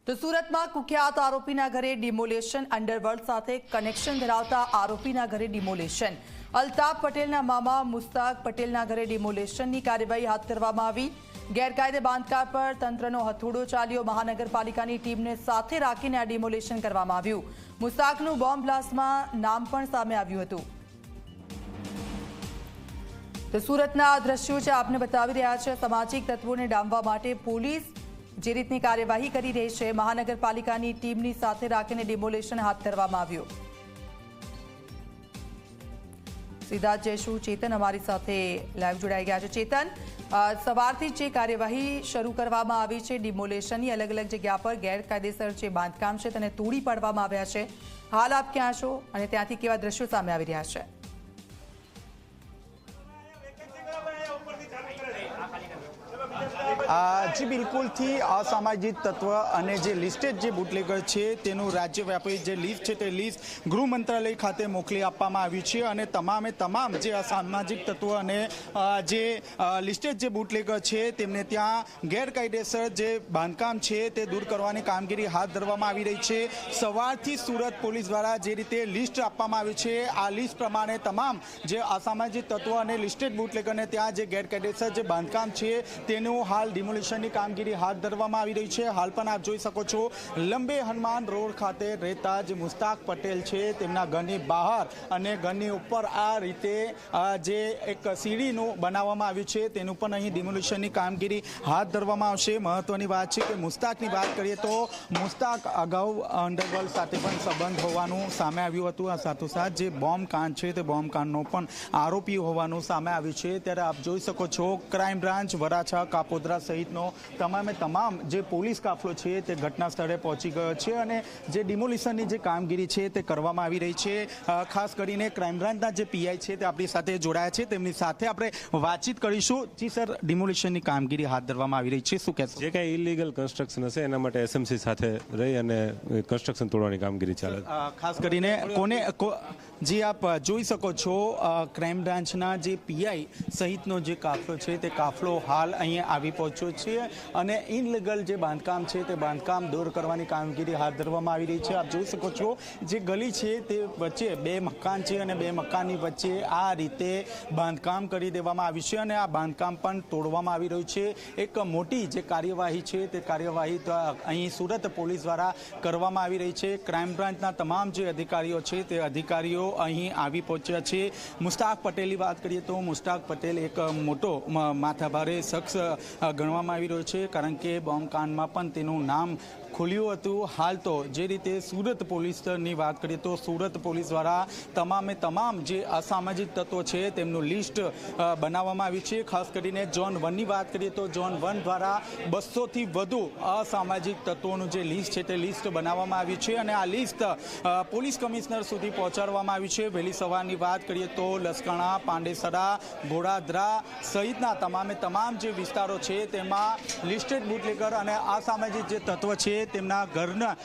તો સુરતમાં કુખ્યાત આરોપીના ઘરે ડિમોલેશન, અંડરવર્લ્ડ સાથે કનેક્શન ધરાવતા આરોપીના ઘરે ડિમોલેશન। અલ્તાફ પટેલના મામા મુસ્તાક પટેલના ઘરે ડિમોલેશનની કાર્યવાહી હાથ ધરવામાં આવી। ગેરકાયદે બાંધકામ પર તંત્રનો હથોડો ચાલ્યો। મહાનગરપાલિકાની ટીમને સાથે રાખીને આ ડિમોલેશન કરવામાં આવ્યું। મુસ્તાકનું બોમ્બ બ્લાસ્ટમાં નામ પણ સામે આવ્યું હતું। તો સુરતના દ્રશ્યો છે આપને બતાવી રહ્યા છે। સામાજિક તત્વોને ડામવા માટે પોલીસ જે રીતની કાર્યવાહી કરી રહી છે, મહાનગરપાલિકાની ટીમની સાથે રાખીને ડિમોલેશન હાથ ધરવામાં આવ્યું। સીધા જયશું ચેતન અમારી સાથે લાઈવ જોડાઈ ગયા છે। ચેતન, સવારથી જે કાર્યવાહી શરૂ કરવામાં આવી છે ડિમોલેશનની, અલગ અલગ જગ્યા પર ગેરકાયદેસર જે બાંધકામ છે તેને તોડી પાડવામાં આવ્યા છે। હાલ આપ ક્યાં છો અને ત્યાંથી કેવા દ્રશ્યો સામે આવી રહ્યા છે? જી બિલકુલથી અસામાજિક તત્વ અને જે લિસ્ટેડ જે બુટલેગર છે તેનું રાજ્યવ્યાપી જે લિસ્ટ છે તે લિસ્ટ ગૃહ મંત્રાલય ખાતે મોકલી આપવામાં આવ્યું છે અને તમામ જે અસામાજિક તત્વ અને જે લિસ્ટેડ જે બુટલેગર છે તેમને ત્યાં ગેરકાયદેસર જે બાંધકામ છે તે દૂર કરવાની કામગીરી હાથ ધરવામાં આવી રહી છે। સવારથી સુરત પોલીસ દ્વારા જે રીતે લિસ્ટ આપવામાં આવ્યું છે, આ લિસ્ટ પ્રમાણે તમામ જે અસામાજિક તત્વો અને લિસ્ટેડ બુટલેગરને ત્યાં જે ગેરકાયદેસર જે બાંધકામ છે તેનું હાલ ડિમોલિશનની કામગીરી હાથ ધરવામાં આવી રહી છે। હાલ પણ આપ જોઈ શકો છો, લંબે હનુમાન રોડ ખાતે રહેતા જે મુસ્તાક પટેલ છે તેમના ઘરની બહાર અને ઘરની ઉપર આ રીતે જે એક સીડીનું બનાવવામાં આવ્યું છે તેનું પણ અહીં ડિમોલિશનની કામગીરી હાથ ધરવામાં આવશે। મહત્વની વાત છે કે મુસ્તાકની વાત કરીએ તો મુસ્તાક અગાઉ અંડરવર્લ્ડ સાથે પણ સંબંધ હોવાનું સામે આવ્યું હતું। આ સાથોસાથ જે બોમ્બ કાંડ છે તે બોમ્બ કાંડનો પણ આરોપી હોવાનું સામે આવ્યું છે। ત્યારે આપ જોઈ શકો છો, ક્રાઇમ બ્રાન્ચ વરાછા, કાપોદ્રા સહિતનો તમામ જે પોલીસ કાફલો છે તે ઘટના સ્થળે પહોંચી ગયો છે અને જે ડિમોલિશનની જે કામગીરી છે તે કરવામાં આવી રહી છે। ખાસ કરીને ક્રાઇમ બ્રાન્ચના જે પીઆઈ છે તે આપણી સાથે જોડાયા છે, તેમની સાથે આપણે વાતચીત કરીશું। જી સર, ડિમોલિશનની કામગીરી હાથ ધરવામાં આવી રહી છે, શું કહેશો? જે કાંઈ ઇલીગલ કન્સ્ટ્રક્શન હશે એના માટે એસએમસી સાથે રહી અને કન્સ્ટ્રક્શન તોડવાની કામગીરી ચાલે છે। ખાસ કરીને જે આપ જોઈ શકો છો, ક્રાઇમ બ્રાન્ચના જે પીઆઈ સહિતનો જે કાફલો છે તે કાફલો હાલ અહીંયા આવી પહોંચ્યો છે અને ઇનલીગલ જે બાંધકામ છે તે બાંધકામ દૂર કરવાની કામગીરી હાથ ધરવામાં આવી રહી છે। આપ જોઈ શકો છો, જે ગલી છે તે વચ્ચે બે મકાન છે અને બે મકાનની વચ્ચે આ રીતે બાંધકામ કરી દેવામાં આવ્યું છે અને આ બાંધકામ પણ તોડવામાં આવી રહ્યું છે। એક મોટી જે કાર્યવાહી છે તે કાર્યવાહી અહીં સુરત પોલીસ દ્વારા કરવામાં આવી રહી છે। ક્રાઇમ બ્રાન્ચના તમામ જે અધિકારીઓ છે તે અધિકારીઓ અહીં આવી પહોંચ્યા છે। મુસ્તાક પટેલની વાત કરીએ તો મુસ્તાક પટેલ એક મોટો માથાભારે શખ્સ ગણવામાં આવી રહ્યો છે, કારણ કે બોમ્બ કાંડમાં પણ તેનું નામ ખુલ્યું હતું। હાલ તો જે રીતે સુરત પોલીસની વાત કરીએ તો સુરત પોલીસ દ્વારા તમામ જે અસામાજિક તત્વો છે તેમનું લિસ્ટ બનાવવામાં આવ્યું છે। ખાસ કરીને ઝોન 1ની વાત કરીએ તો ઝોન 1 દ્વારા 200થી વધુ અસામાજિક તત્વોનું જે લિસ્ટ છે તે લિસ્ટ બનાવવામાં આવ્યું છે અને આ લિસ્ટ પોલીસ કમિશનર સુધી પહોંચાડવામાં આવ્યું છે। વહેલી સવારની વાત કરીએ તો લસકાણા, પાંડેસરા, ગોળાદરા સહિતના તમામ જે વિસ્તારો છે તેમાં લિસ્ટેડ બુટલેગર અને અસામાજિક જે તત્વ છે તેમના ઘરના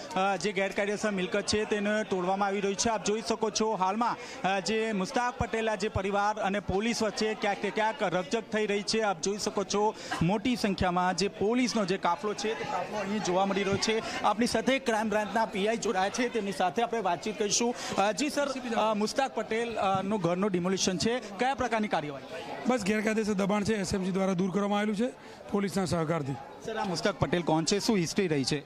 જે ગેરકાયદેસર મિલકત છે તેને તોડવામાં આવી રહ્યું છે। આપ જોઈ શકો છો, હાલમાં જે મુસ્તાક પટેલના જે પરિવાર અને પોલીસ વચ્ચે ક્યાંક રકઝક થઈ રહી છે। આપ જોઈ શકો છો, મોટી સંખ્યામાં જે પોલીસનો જે કાફલો છે તે કાફલો અહીં જોવા મળી રહ્યો છે। આપણી સાથે ક્રાઇમ બ્રાન્ચના પીઆઈ જોડાયા છે, તેમની સાથે આપણે વાતચીત કરીશું। જી સર, મુસ્તાક પટેલનું ઘરનું ડિમોલિશન છે, કયા પ્રકારની કાર્યવાહી? બસ ગેરકાયદેસર દબાણ છે, એસએમસી દ્વારા દૂર કરવામાં આવેલું છે પોલીસના સહકારથી। સર, આ મુસ્તાક પટેલ કોણ છે, શું હિસ્ટ્રી રહી છે?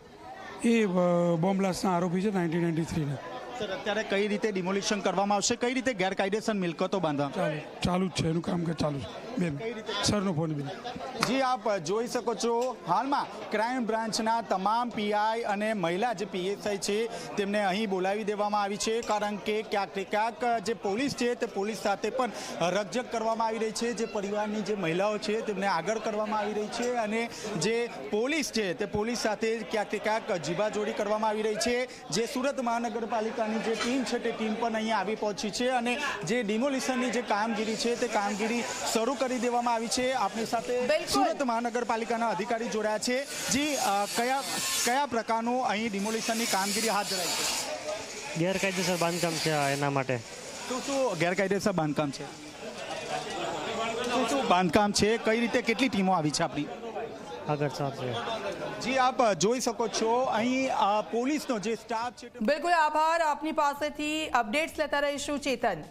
એ બોમ્બ બ્લાસ્ટના આરોપી છે 1993ના। સર, અત્યારે કઈ રીતે ડિમોલિશન કરવામાં આવશે, કઈ રીતે ગેરકાયદેસર મિલકતો બાંધવા ચાલુ જ છે, એનું કામ ચાલુ છે। બેન સરનો ફોન બેન। જી આપ જોઈ શકો છો, હાલમાં ક્રાઇમ બ્રાન્ચના તમામ પીઆઈ અને મહિલા જે પીએસઆઈ છે તેમને અહીં બોલાવી દેવામાં આવી છે, કારણ કે ક્યાંક જે પોલીસ છે તે પોલીસ સાથે પણ રકઝક કરવામાં આવી રહી છે। જે પરિવારની જે મહિલાઓ છે તેમને આગળ કરવામાં આવી રહી છે અને જે પોલીસ છે તે પોલીસ સાથે ક્યાંક જીબાજોડી કરવામાં આવી રહી છે। જે સુરત મહાનગરપાલિકાની જે ટીમ છે તે ટીમ પણ અહીં આવી પહોંચી છે અને જે ડિમોલિશનની જે કામગીરી છે તે કામગીરી શરૂ કરી દેવામાં આવી છે। આપણી સાથે સુરત મહાનગરપાલિકાના અધિકારી જોડાયા છે। જી, કયા પ્રકારનું અહીં ડિમોલિશનની કામગીરી હાથ ધરાઈ છે? ગેરકાયદેસર બાંધકામ છે એના માટે। શું ગેરકાયદેસર બાંધકામ છે? શું બાંધકામ છે, કઈ રીતે, કેટલી ટીમો આવી છે આપણી? આગળ 4 છે। જી આપ જોઈ શકો છો અહીં પોલીસનો જે સ્ટાફ છે બિલકુલ આભાર. આપની પાસેથી અપડેટ્સ લેતા રહીશું ચેતન.